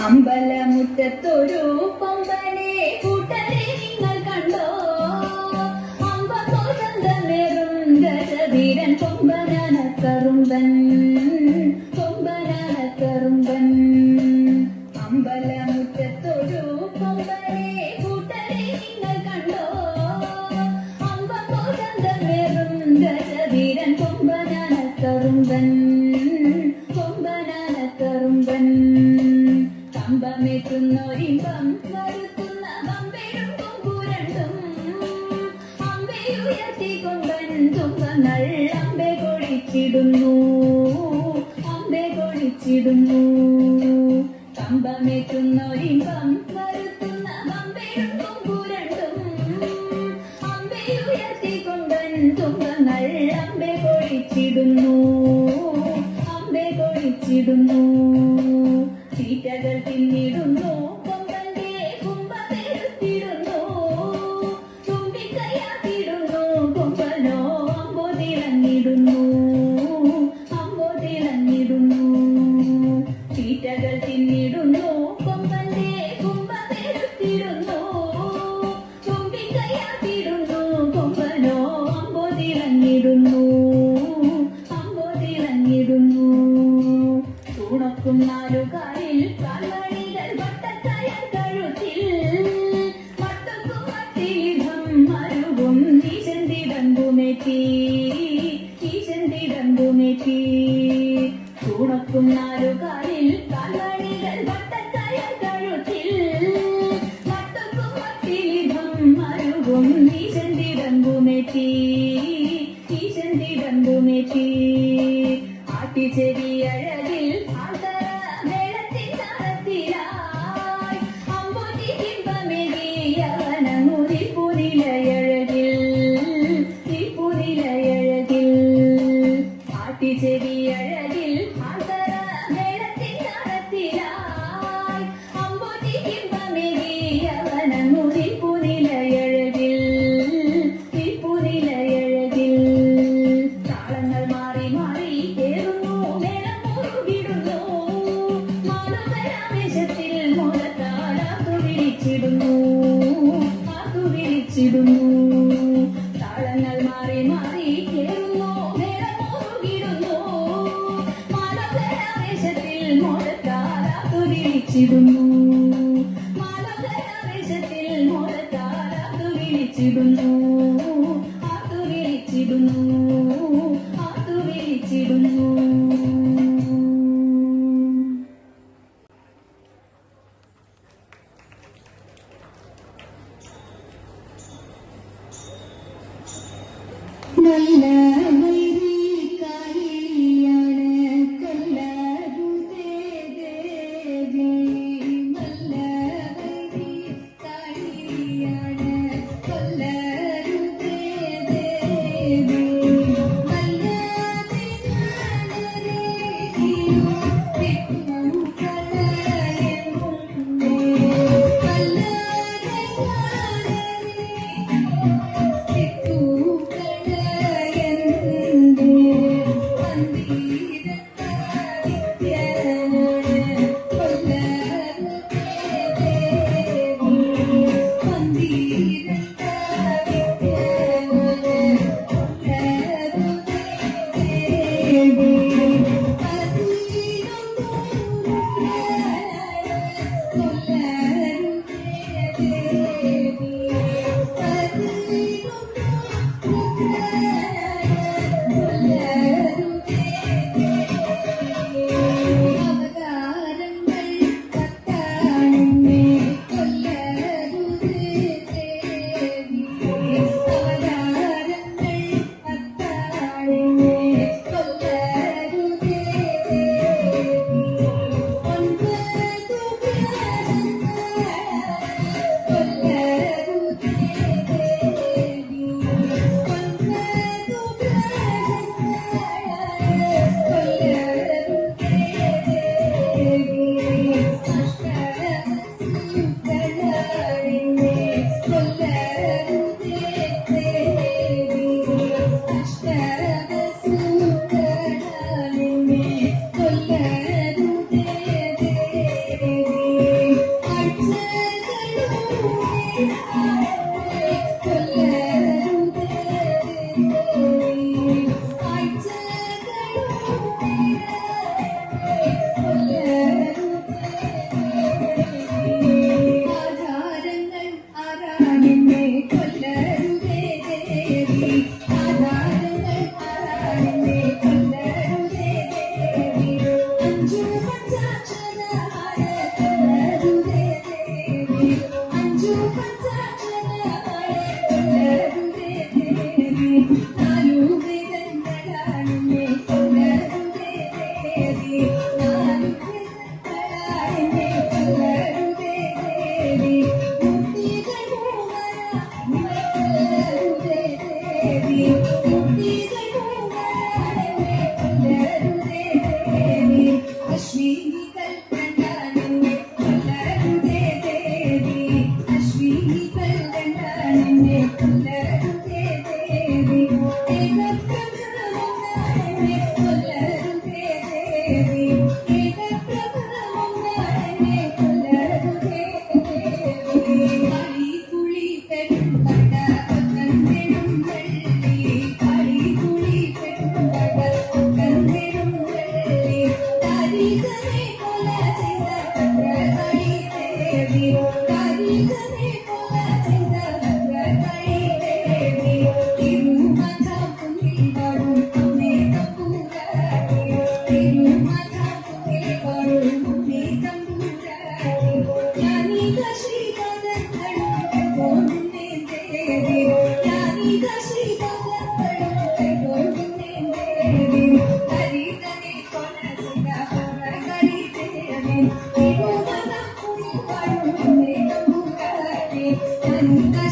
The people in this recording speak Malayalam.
അമ്പലമുറ്റത്തൊരു കൊമ്പനെ കൂട്ടരെ നിങ്ങൾ കണ്ടോ? അമ്പകോശന്തമേറും ഗജവീരൻ കൊമ്പനാനക്കറുമ്പൻ കൊമ്പനാനക്കറുമ്പൻ. അമ്പലമുറ്റത്തൊരു കൊമ്പനെ കൂട്ടരെ നിങ്ങൾ കണ്ടോ? അമ്പകോശന്തമേറും ഗജവീരൻ കൊമ്പനാനക്കറുമ്പൻ കൊമ്പനാനക്കറുമ്പൻ. കമ്പമേറ്റുന്നൊരിമ്പം വരുത്തുന്ന വമ്പെഴും കൊമ്പുരണ്ടും അമ്പയുയർത്തിക്കൊമ്പൻ തുമ്പങ്ങൾ അമ്പെ കൊഴിച്ചിടുന്നു അമ്പെ കൊഴിച്ചിടുന്നു. കമ്പമേറ്റുന്നൊരിമ്പം വരുത്തുന്ന വമ്പെഴും കൊമ്പുരണ്ടും അമ്പയുയർത്തിക്കൊമ്പൻ തുമ്പങ്ങൾ അമ്പെ കൊഴിച്ചിടുന്നു അമ്പെ കൊഴിച്ചിടുന്നു. തീറ്റകൾ തിന്നിടുന്നു കൊമ്പന്റെ കുമ്പമെടുത്തിടുന്നു തുമ്പിക്കൈയാക്കിടുന്നു കൊമ്പനോ അമ്പോ തിളങ്ങിടുന്നു അമ്പോ തിളങ്ങിടുന്നു. തീറ്റകൾ തിന്നിടുന്നു കൊമ്പന്റെ കുമ്പമെടുത്തിടുന്നു തുമ്പിക്കൈയാക്കിടുന്നു കൊമ്പനോ അമ്പോ തിളങ്ങിടുന്നു അമ്പോ തിളങ്ങിടുന്നു. തുണക്കും നാലുകാലിൽ കാൽമണികൾ വട്ടക്കയർ കഴുത്തിൽ മട്ടക്കും മട്ടിലിധം മരുവും ഈശന്തിടമ്പുമേറ്റി ഈശന്തിടമ്പുമേറ്റി. തുണക്കും നാലുകാലിൽ കാൽമണികൾ വട്ടക്കയർ കഴുത്തിൽ മട്ടക്കും മട്ടിലിധം മരുവും ഈശന്തിടമ്പുമേറ്റി ഈശന്തിടമ്പുമേറ്റി. ആട്ടിച്ചെരിയഴകിൽ മേളത്തിൻ താളത്തിലായി അമ്പൊതി ബിംബമേകിയവനങ്ങുതിൽ പുനിലയഴകിൽ പുനിലയഴകിൽ. ആട്ടിച്ചെരിയഴകിൽ മേളത്തിൻ താളത്തിലായി അമ്പൊതി ബിംബമേകിയവനങ്ങുതിൽ പുനിലയഴകിൽ പുനിലയഴകിൽ. താളങ്ങൾ മാറി മാറി താളങ്ങൾ മാറി മാറി കേറുന്നു മേളമോറുകിടുന്നു മാനവരാവേശത്തിൽ മോളത്താരാത്തുവിളിച്ചിടുന്നു മാനവരാവേശത്തിൽ മോളത്താരാത്തുവിളിച്ചിടുന്നു ആത്തുവിളിച്ചിടുന്നു ആത്തുവിളിച്ചിടുന്നു. നല്ല വൈരിക്കാരിയാണ് കൊല്ലരുതേ ദേവി നല്ല വൈരിക്കാരിയാണ് Thank you.